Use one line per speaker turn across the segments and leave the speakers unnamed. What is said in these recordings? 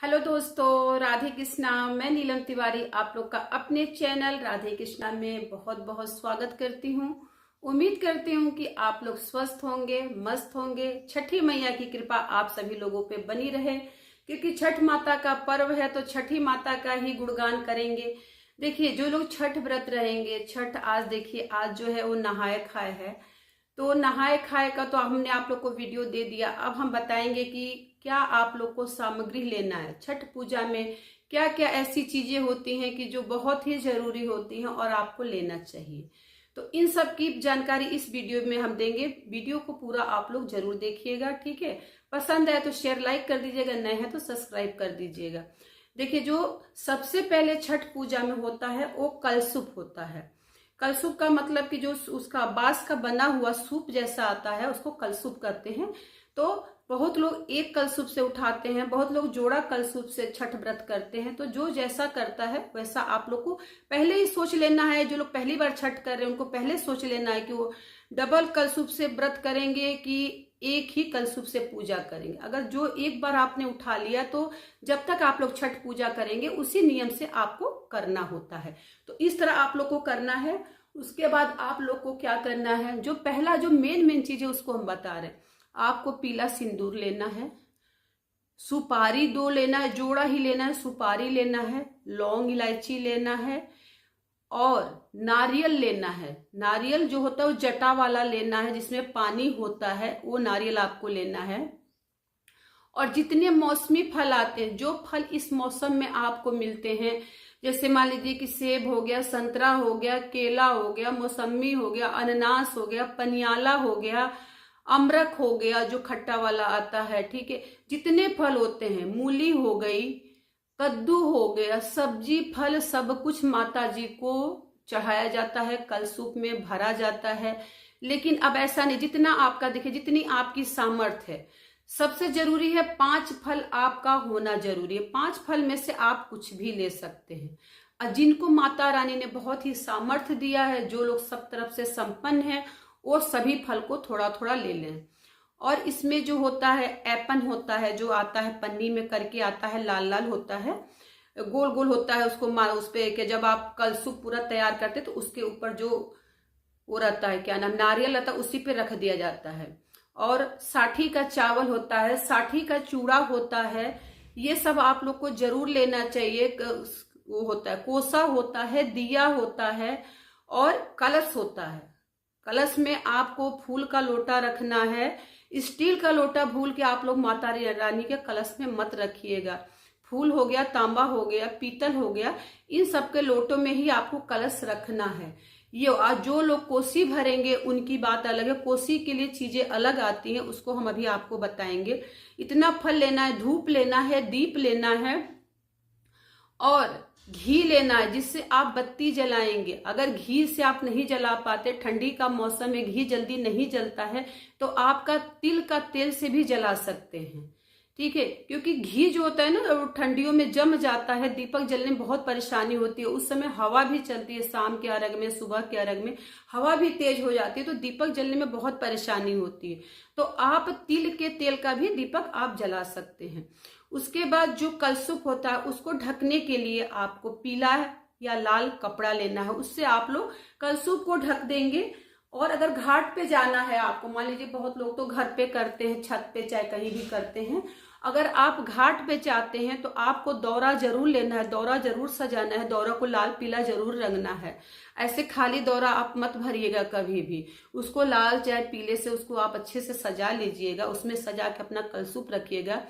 Hello दोस्तों, राधे कृष्णा। मैं नीलम तिवारी आप लोग का अपने चैनल राधे कृष्णा में बहुत बहुत स्वागत करती हूँ। उम्मीद करती हूँ कि आप लोग स्वस्थ होंगे, मस्त होंगे। छठी मैया की कृपा आप सभी लोगों पे बनी रहे, क्योंकि छठ माता का पर्व है तो छठी माता का ही गुणगान करेंगे। देखिए, जो लोग छठ व्रत रहेंगे, छठ आज देखिए आज जो है वो नहाए खाए है, तो नहाए खाए का तो हमने आप लोग को वीडियो दे दिया। अब हम बताएंगे कि क्या आप लोग को सामग्री लेना है छठ पूजा में। क्या क्या ऐसी चीजें होती हैं कि जो बहुत ही जरूरी होती हैं और आपको लेना चाहिए। तो इन सब की जानकारी इस वीडियो में हम देंगे। वीडियो को पूरा आप लोग जरूर देखिएगा, ठीक है। पसंद आए तो शेयर लाइक कर दीजिएगा, नए हैं तो सब्सक्राइब कर दीजिएगा। देखिए, जो सबसे पहले छठ पूजा में होता है वो कलसूप होता है। कलसूप का मतलब कि जो उसका बांस का बना हुआ सूप जैसा आता है उसको कलसूप कहते हैं। तो बहुत लोग एक कलसूप से उठाते हैं, बहुत लोग जोड़ा कलसूप से छठ व्रत करते हैं। तो जो जैसा करता है वैसा आप लोग को पहले ही सोच लेना है। जो लोग पहली बार छठ कर रहे हैं उनको पहले सोच लेना है कि वो डबल कलसूप से व्रत करेंगे कि एक ही कलसूप से पूजा करेंगे। अगर जो एक बार आपने उठा लिया तो जब तक आप लोग छठ पूजा करेंगे उसी नियम से आपको करना होता है। तो इस तरह आप लोग को करना है। उसके बाद आप लोग को क्या करना है, जो पहला जो मेन चीज है उसको हम बता रहे हैं। आपको पीला सिंदूर लेना है, सुपारी 2 लेना है, जोड़ा ही लेना है, सुपारी लेना है, लौंग इलायची लेना है और नारियल लेना है। नारियल जो होता है वो जटा वाला लेना है, जिसमें पानी होता है, वो नारियल आपको लेना है। और जितने मौसमी फल आते हैं, जो फल इस मौसम में आपको मिलते हैं, जैसे मान लीजिए कि सेब हो गया, संतरा हो गया, केला हो गया, मौसम्मी हो गया, अनानास हो गया, पनियाला हो गया, अमरख हो गया जो खट्टा वाला आता है, ठीक है। जितने फल होते हैं, मूली हो गई, कद्दू हो गया, सब्जी फल सब कुछ माता जी को चढ़ाया जाता है, कलसूप में भरा जाता है। लेकिन अब ऐसा नहीं, जितना आपका देखिए, जितनी आपकी सामर्थ्य है। सबसे जरूरी है 5 फल आपका होना जरूरी है। 5 फल में से आप कुछ भी ले सकते हैं। और जिनको माता रानी ने बहुत ही सामर्थ्य दिया है, जो लोग सब तरफ से संपन्न है, वो सभी फल को थोड़ा थोड़ा ले लें। और इसमें जो होता है एपन होता है, जो आता है पन्नी में करके आता है, लाल लाल होता है, गोल गोल होता है। उसको मार उस पे कि जब आप कलसूप पूरा तैयार करते तो उसके ऊपर जो वो रहता है, क्या नाम, नारियल रहता है, उसी पे रख दिया जाता है। और साठी का चावल होता है, साठी का चूड़ा होता है। ये सब आप लोग को जरूर लेना चाहिए। वो होता है कोसा होता है, दिया होता है और कलश होता है। कलश में आपको फूल का लोटा रखना है। स्टील का लोटा भूल के आप लोग माता रानी के कलश में मत रखिएगा। फूल हो गया, तांबा हो गया, पीतल हो गया, इन सब के लोटों में ही आपको कलश रखना है। ये आज जो लोग कोसी भरेंगे उनकी बात अलग है, कोसी के लिए चीजें अलग आती हैं, उसको हम अभी आपको बताएंगे। इतना फल लेना है, धूप लेना है, दीप लेना है और घी लेना है, जिससे आप बत्ती जलाएंगे। अगर घी से आप नहीं जला पाते, ठंडी का मौसम में घी जल्दी नहीं जलता है, तो आपका तिल का तेल से भी जला सकते हैं, ठीक है। क्योंकि घी जो होता है ना, वो ठंडियों में जम जाता है, दीपक जलने में बहुत परेशानी होती है। उस समय हवा भी चलती है, शाम के अर्घ में, सुबह के अर्घ में हवा भी तेज हो जाती है, तो दीपक जलने में बहुत परेशानी होती है। तो आप तिल के तेल का भी दीपक आप जला सकते हैं। उसके बाद जो कलसूप होता है उसको ढकने के लिए आपको पीला या लाल कपड़ा लेना है, उससे आप लोग कलसूप को ढक देंगे। और अगर घाट पे जाना है आपको, मान लीजिए बहुत लोग तो घर पे करते हैं, छत पे चाहे कहीं भी करते हैं, अगर आप घाट पे जाते हैं तो आपको दौरा जरूर लेना है, दौरा जरूर सजाना है, दौरा को लाल पीला जरूर रंगना है। ऐसे खाली दौरा आप मत भरिएगा कभी भी, उसको लाल चाहे पीले से उसको आप अच्छे से सजा लीजिएगा, उसमें सजा के अपना कलसूप रखिएगा।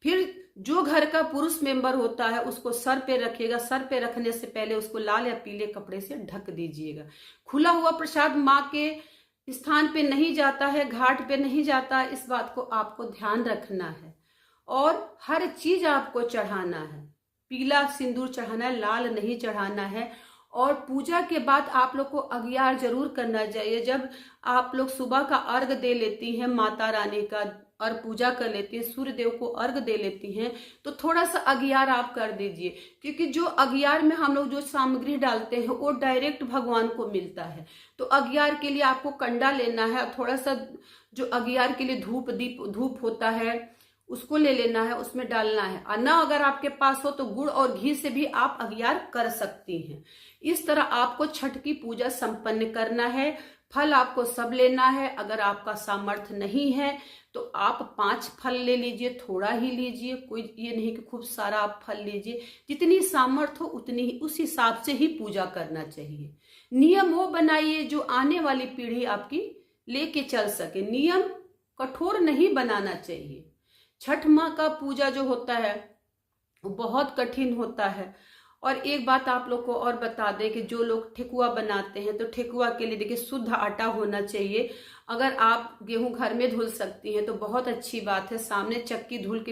फिर जो घर का पुरुष मेंबर होता है उसको सर पे रखिएगा, सर पे रखने से पहले उसको लाल या पीले कपड़े से ढक दीजिएगा। खुला हुआ प्रसाद माँ के स्थान पे नहीं जाता है, घाट पे नहीं जाता है, इस बात को आपको ध्यान रखना है। और हर चीज आपको चढ़ाना है, पीला सिंदूर चढ़ाना है, लाल नहीं चढ़ाना है। और पूजा के बाद आप लोग को अगियार जरूर करना चाहिए। जब आप लोग सुबह का अर्घ दे लेती हैं माता रानी का और पूजा कर लेती हैं, सूर्य देव को अर्घ दे लेती हैं, तो थोड़ा सा अगियार आप कर दीजिए। क्योंकि जो अगियार में हम लोग जो सामग्री डालते हैं वो डायरेक्ट भगवान को मिलता है। तो अगियार के लिए आपको कंडा लेना है, थोड़ा सा जो अगियार के लिए धूप होता है उसको ले लेना है, उसमें डालना है। और ना अगर आपके पास हो तो गुड़ और घी से भी आप अघियार कर सकती हैं। इस तरह आपको छठ की पूजा संपन्न करना है। फल आपको सब लेना है। अगर आपका सामर्थ्य नहीं है तो आप 5 फल ले लीजिए, थोड़ा ही लीजिए, कोई ये नहीं कि खूब सारा आप फल लीजिए। जितनी सामर्थ्य हो उतनी ही, उस हिसाब से ही पूजा करना चाहिए। नियम वो बनाइए जो आने वाली पीढ़ी आपकी लेके चल सके। नियम कठोर नहीं बनाना चाहिए। छठ माँ का पूजा जो होता है वो बहुत कठिन होता है। और एक बात आप लोग को और बता दें कि जो लोग ठेकुआ बनाते हैं तो ठेकुआ के लिए देखिए शुद्ध आटा होना चाहिए। अगर आप गेहूं घर में धुल सकती हैं तो बहुत अच्छी बात है। सामने चक्की धुल के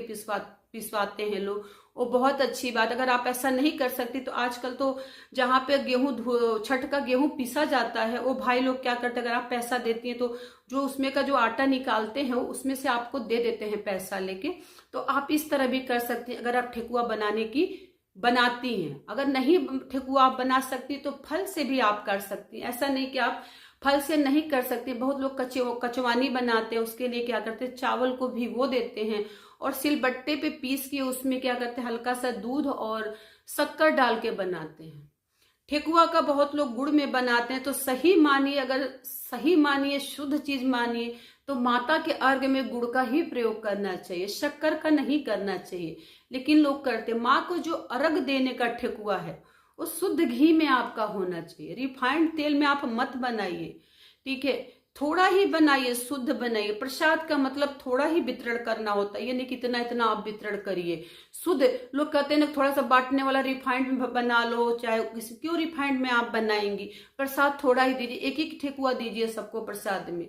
पिसवाते हैं लोग, वो बहुत अच्छी बात। अगर आप ऐसा नहीं कर सकती तो आजकल तो जहाँ पे छठ का गेहूं पिसा जाता है वो भाई लोग क्या करते हैं, अगर आप पैसा देती हैं तो जो उसमें का जो आटा निकालते हैं उसमें से आपको दे देते हैं पैसा लेके। तो आप इस तरह भी कर सकती हैं अगर आप ठेकुआ बनाती हैं। अगर नहीं ठेकुआ आप बना सकती तो फल से भी आप कर सकती हैं। ऐसा नहीं कि आप फल से नहीं कर सकते। बहुत लोग कचवानी बनाते हैं, उसके लिए क्या करते हैं, चावल को भिगो देते हैं और सिलबट्टे पे पीस के उसमें क्या करते हैं, हल्का सा दूध और शक्कर डाल के बनाते हैं। ठेकुआ का बहुत लोग गुड़ में बनाते हैं। तो सही मानिए, अगर सही मानिए, शुद्ध चीज मानिए तो माता के अर्घ में गुड़ का ही प्रयोग करना चाहिए, शक्कर का नहीं करना चाहिए। लेकिन लोग करते, माँ को जो अर्घ देने का ठेकुआ है वो शुद्ध घी में आपका होना चाहिए। रिफाइंड तेल में आप मत बनाइए, ठीक है। थोड़ा ही बनाइए, शुद्ध बनाइए। प्रसाद का मतलब थोड़ा ही वितरण करना होता है, ये नहीं कि इतना इतना आप वितरण करिए। शुद्ध लोग कहते हैं ना थोड़ा सा बांटने वाला रिफाइंड में बना लो, चाहे क्यों रिफाइंड में आप बनाएंगी। प्रसाद थोड़ा ही दीजिए, एक एक ठेकुआ दीजिए सबको प्रसाद में।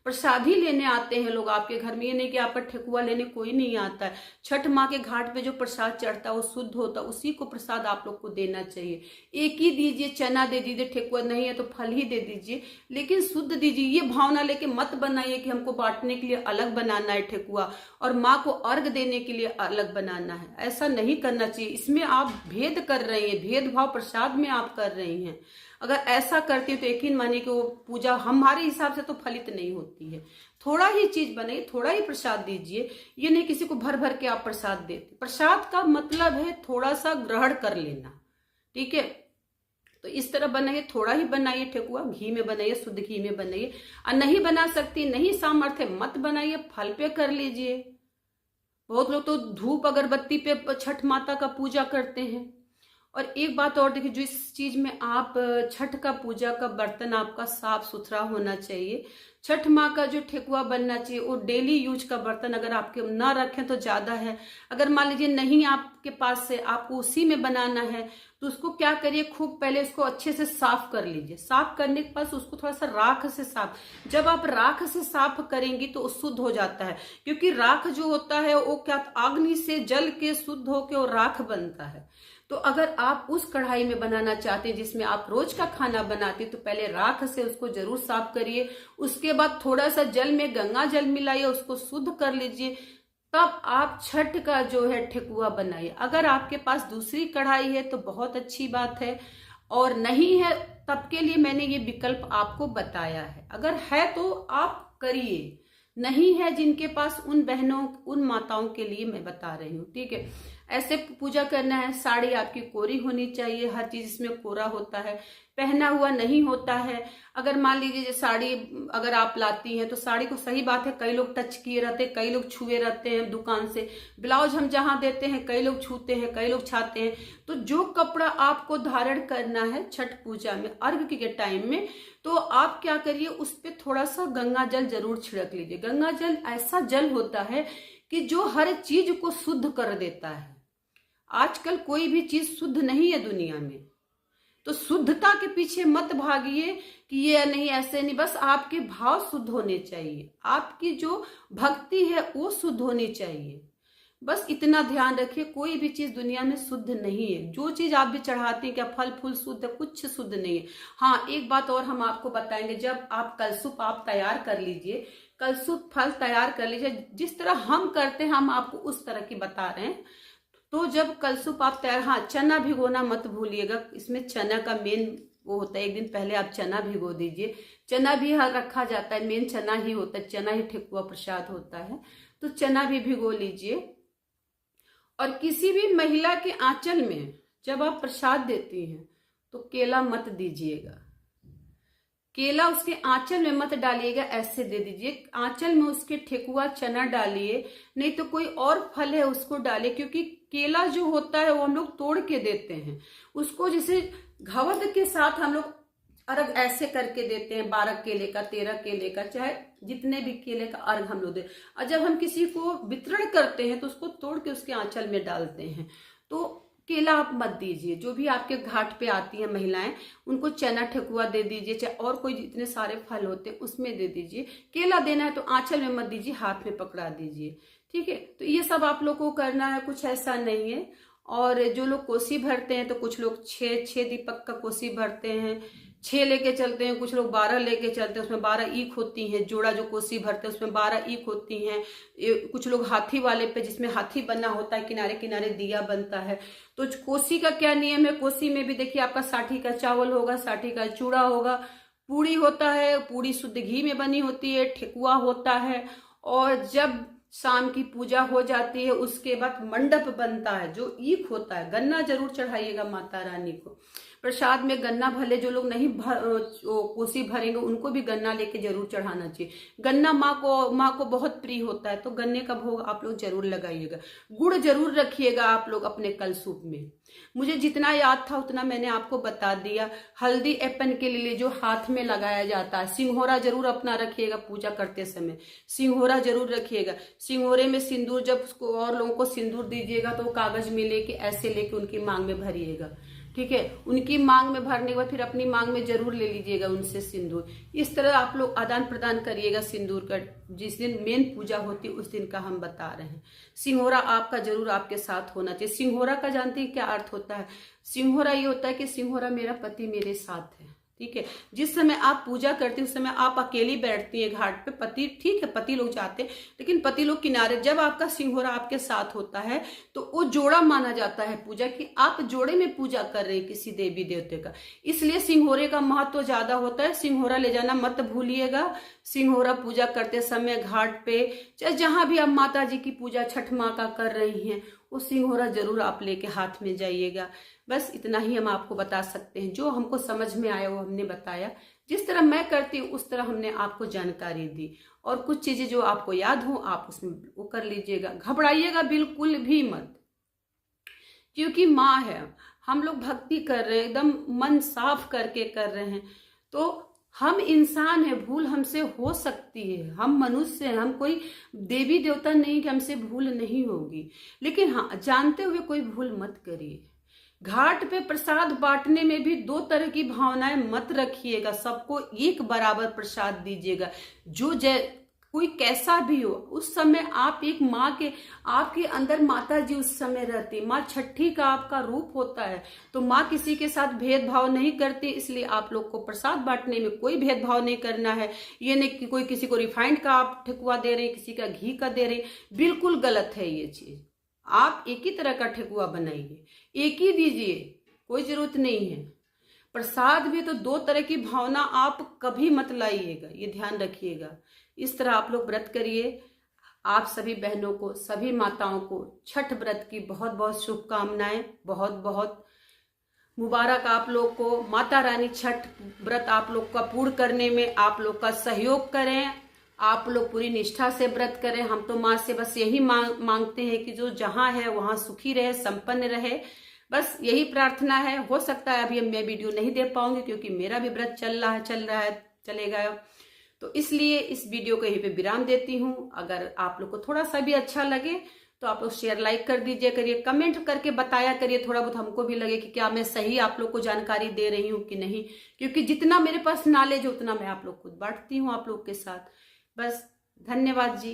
प्रसाद ही लेने आते हैं लोग आपके घर में, ये नहीं कि आपका ठेकुआ लेने कोई नहीं आता है। छठ माँ के घाट पे जो प्रसाद चढ़ता है वो शुद्ध होता है, उसी को प्रसाद आप लोग को देना चाहिए। एक ही दीजिए, चना दे दीजिए, ठेकुआ नहीं है तो फल ही दे दीजिए, लेकिन शुद्ध दीजिए। ये भावना लेके मत बनाइए कि हमको बांटने के लिए अलग बनाना है ठेकुआ और माँ को अर्घ देने के लिए अलग बनाना है। ऐसा नहीं करना चाहिए। इसमें आप भेद कर रही हैं, भेदभाव प्रसाद में आप कर रही हैं। अगर ऐसा करती है तो यकीन मानिए कि वो पूजा हमारे हिसाब से तो फलित नहीं होती है। थोड़ा ही चीज बनाइए, थोड़ा ही प्रसाद दीजिए। ये नहीं किसी को भर भर के आप प्रसाद देते। प्रसाद का मतलब है थोड़ा सा ग्रहण कर लेना, ठीक है। तो इस तरह बनाइए, थोड़ा ही बनाइए ठेकुआ, घी में बनाइए, शुद्ध घी में बनाइए। और नहीं बना सकती, नहीं सामर्थ्य, मत बनाइए, फल पे कर लीजिए। बहुत लोग तो धूप अगरबत्ती पे छठ माता का पूजा करते हैं। और एक बात और देखिए, जो इस चीज में आप छठ का पूजा का बर्तन आपका साफ सुथरा होना चाहिए। छठ माँ का जो ठेकुआ बनना चाहिए वो डेली यूज का बर्तन अगर आपके ना रखें तो ज्यादा है। अगर मान लीजिए नहीं आपके पास से, आपको उसी में बनाना है तो उसको क्या करिए, खूब पहले उसको अच्छे से साफ कर लीजिए। साफ करने के बाद उसको थोड़ा सा राख से साफ, जब आप राख से साफ करेंगी तो शुद्ध हो जाता है। क्योंकि राख जो होता है वो क्या, अग्नि से जल के शुद्ध होके वो राख बनता है। तो अगर आप उस कढ़ाई में बनाना चाहते हैं जिसमें आप रोज का खाना बनाते तो पहले राख से उसको जरूर साफ करिए। उसके बाद थोड़ा सा जल में गंगा जल मिलाइए, उसको शुद्ध कर लीजिए, तब आप छठ का जो है ठेकुआ बनाइए। अगर आपके पास दूसरी कढ़ाई है तो बहुत अच्छी बात है, और नहीं है तब के लिए मैंने ये विकल्प आपको बताया है। अगर है तो आप करिए, नहीं है जिनके पास, उन बहनों उन माताओं के लिए मैं बता रही हूँ, ठीक है। ऐसे पूजा करना है। साड़ी आपकी कोरी होनी चाहिए, हर चीज इसमें कोरा होता है, पहना हुआ नहीं होता है। अगर मान लीजिए साड़ी अगर आप लाती हैं तो साड़ी को, सही बात है, कई लोग टच किए रहते हैं, कई लोग छुए रहते हैं दुकान से। ब्लाउज हम जहां देते हैं कई लोग छूते हैं, कई लोग छाते हैं। तो जो कपड़ा आपको धारण करना है छठ पूजा में अर्घ के टाइम में, तो आप क्या करिए, उस पर थोड़ा सा गंगा जल जरूर छिड़क लीजिए। गंगा जल ऐसा जल होता है कि जो हर चीज को शुद्ध कर देता है। आजकल कोई भी चीज शुद्ध नहीं है दुनिया में, तो शुद्धता के पीछे मत भागिए कि ये नहीं, ऐसे नहीं। बस आपके भाव शुद्ध होने चाहिए, आपकी जो भक्ति है वो शुद्ध होनी चाहिए। बस इतना ध्यान रखिए, कोई भी चीज दुनिया में शुद्ध नहीं है। जो चीज आप भी चढ़ाते हैं, क्या फल फूल शुद्ध है? कुछ शुद्ध नहीं है। हाँ, एक बात और हम आपको बताएंगे, जब आप कलशुप आप तैयार कर लीजिए, कलशुप फल तैयार कर लीजिए, जिस तरह हम करते हैं हम आपको उस तरह की बता रहे हैं। तो जब कलशुप आप तैयार, हाँ, चना भिगोना मत भूलिएगा, इसमें चना का मेन वो होता है। एक दिन पहले आप चना भिगो दीजिए। चना भी रखा जाता है, मेन चना ही होता है, चना ही ठेकुआ प्रसाद होता है। तो चना भी भिगो लीजिए। और किसी भी महिला के आंचल में जब आप प्रसाद देती हैं तो केला मत दीजिएगा, केला उसके आंचल में मत डालिएगा, ऐसे दे दीजिए। आंचल में उसके ठेकुआ चना डालिए, नहीं तो कोई और फल है उसको डालिए, क्योंकि केला जो होता है वो हम लोग तोड़ के देते हैं उसको, जैसे घवद के साथ हम लोग अर्घ ऐसे करके देते हैं, 12 केले का 13 केले का, चाहे जितने भी केले का अर्घ हम लोग दे। और जब हम किसी को वितरण करते हैं तो उसको तोड़ के उसके आंचल में डालते हैं। तो केला आप मत दीजिए। जो भी आपके घाट पे आती हैं महिलाएं उनको चना ठेकुआ दे दीजिए, चाहे और कोई जितने सारे फल होते हैं उसमें दे दीजिए। केला देना है तो आंचल में मत दीजिए, हाथ में पकड़ा दीजिए, ठीक है। तो ये सब आप लोग को करना है, कुछ ऐसा नहीं है। और जो लोग कोसी भरते हैं तो कुछ लोग 6 दीपक का कोसी भरते हैं, 6 लेके चलते हैं, कुछ लोग 12 लेके चलते हैं, उसमें 12 ईख होती हैं। जोड़ा जो कोसी भरते हैं उसमें 12 ईख होती हैं। कुछ लोग हाथी वाले पे, जिसमें हाथी बना होता है, किनारे किनारे दिया बनता है। तो कोसी का क्या नियम है, कोसी में भी देखिए आपका 60 का चावल होगा, 60 का चूड़ा होगा, पूड़ी होता है, पूड़ी शुद्ध घी में बनी होती है, ठेकुआ होता है। और जब शाम की पूजा हो जाती है उसके बाद मंडप बनता है, जो ईख होता है। गन्ना जरूर चढ़ाइएगा माता रानी को प्रसाद में। गन्ना भले जो लोग नहीं कोसी भरेंगे उनको भी गन्ना लेके जरूर चढ़ाना चाहिए। गन्ना माँ को बहुत प्रिय होता है, तो गन्ने का भोग आप लोग जरूर लगाइएगा। गुड़ जरूर रखिएगा आप लोग अपने कलसूप में। मुझे जितना याद था उतना मैंने आपको बता दिया। हल्दी एपन के लिए जो हाथ में लगाया जाता है, सिंघोरा जरूर अपना रखिएगा पूजा करते समय, सिंघोरा जरूर रखिएगा। सिंघोरे में सिंदूर, जब उसको और लोगों को सिंदूर दीजिएगा तो कागज में लेके ऐसे लेके उनकी मांग में भरिएगा, ठीक है। उनकी मांग में भरने के बाद फिर अपनी मांग में जरूर ले लीजिएगा उनसे सिंदूर। इस तरह आप लोग आदान प्रदान करिएगा सिंदूर का। जिस दिन मेन पूजा होती है उस दिन का हम बता रहे हैं। सिंघोरा आपका जरूर आपके साथ होना चाहिए। सिंघोरा का जानते हैं क्या अर्थ होता है? सिंघोरा ये होता है कि सिंघोरा मेरा पति मेरे साथ है, ठीक है। जिस समय आप पूजा करते हैं उस समय आप अकेली बैठती हैं घाट पे, पति, ठीक है, पति लोग जाते हैं लेकिन पति लोग किनारे। जब आपका सिंघोरा आपके साथ होता है तो वो जोड़ा माना जाता है पूजा की, आप जोड़े में पूजा कर रहे हैं किसी देवी देवते का, इसलिए सिंघोरे का महत्व ज्यादा होता है। सिंघोरा ले जाना मत भूलिएगा। सिंघोरा पूजा करते समय घाट पे, चाहे जहां भी आप माता जी की पूजा छठ माँ का कर रही हैं, वो सिंघोरा जरूर आप लेके हाथ में जाइएगा। बस इतना ही हम आपको बता सकते हैं, जो हमको समझ में आया वो हमने बताया। जिस तरह मैं करती हूँ उस तरह हमने आपको जानकारी दी। और कुछ चीजें जो आपको याद हो आप उसमें वो कर लीजिएगा। घबराइएगा बिल्कुल भी मत, क्योंकि माँ है, हम लोग भक्ति कर रहे हैं, एकदम मन साफ करके कर रहे हैं। तो हम इंसान है, भूल हमसे हो सकती है, हम मनुष्य हैं, हम कोई देवी देवता नहीं कि हमसे भूल नहीं होगी। लेकिन हाँ, जानते हुए कोई भूल मत करिए। घाट पे प्रसाद बांटने में भी 2 तरह की भावनाएं मत रखिएगा। सबको एक बराबर प्रसाद दीजिएगा। जो कोई कैसा भी हो, उस समय आप एक माँ के, आपके अंदर माता जी उस समय रहती, माँ छठी का आपका रूप होता है। तो माँ किसी के साथ भेदभाव नहीं करती, इसलिए आप लोग को प्रसाद बांटने में कोई भेदभाव नहीं करना है। ये नहीं कि कोई किसी को रिफाइंड का आप ठेकुआ दे रहे हैं, किसी का घी का दे रहे हैं, बिल्कुल गलत है ये चीज। आप एक ही तरह का ठेकुआ बनाइए, एक ही दीजिए, कोई जरूरत नहीं है। प्रसाद भी तो 2 तरह की भावना आप कभी मत लाइएगा, ये ध्यान रखिएगा। इस तरह आप लोग व्रत करिए। आप सभी बहनों को, सभी माताओं को छठ व्रत की बहुत बहुत शुभकामनाएं, बहुत बहुत मुबारक आप लोग को। माता रानी छठ व्रत आप लोग का पूर्ण करने में आप लोग का सहयोग करें। आप लोग पूरी निष्ठा से व्रत करें। हम तो माँ से बस यही मांगते हैं कि जो जहां है वहां सुखी रहे, संपन्न रहे, बस यही प्रार्थना है। हो सकता है अभी मैं वीडियो नहीं दे पाऊंगी क्योंकि मेरा भी व्रत चल रहा है, चलेगा, तो इसलिए इस वीडियो को यहीं पे विराम देती हूँ। अगर आप लोग को थोड़ा सा भी अच्छा लगे तो आप लोग शेयर लाइक कर दीजिए करिए, कमेंट करके बताया करिए, थोड़ा बहुत हमको भी लगे कि क्या मैं सही आप लोग को जानकारी दे रही हूँ कि नहीं। क्योंकि जितना मेरे पास नॉलेज है उतना मैं आप लोग को बांटती हूँ आप लोग के साथ। बस धन्यवाद जी।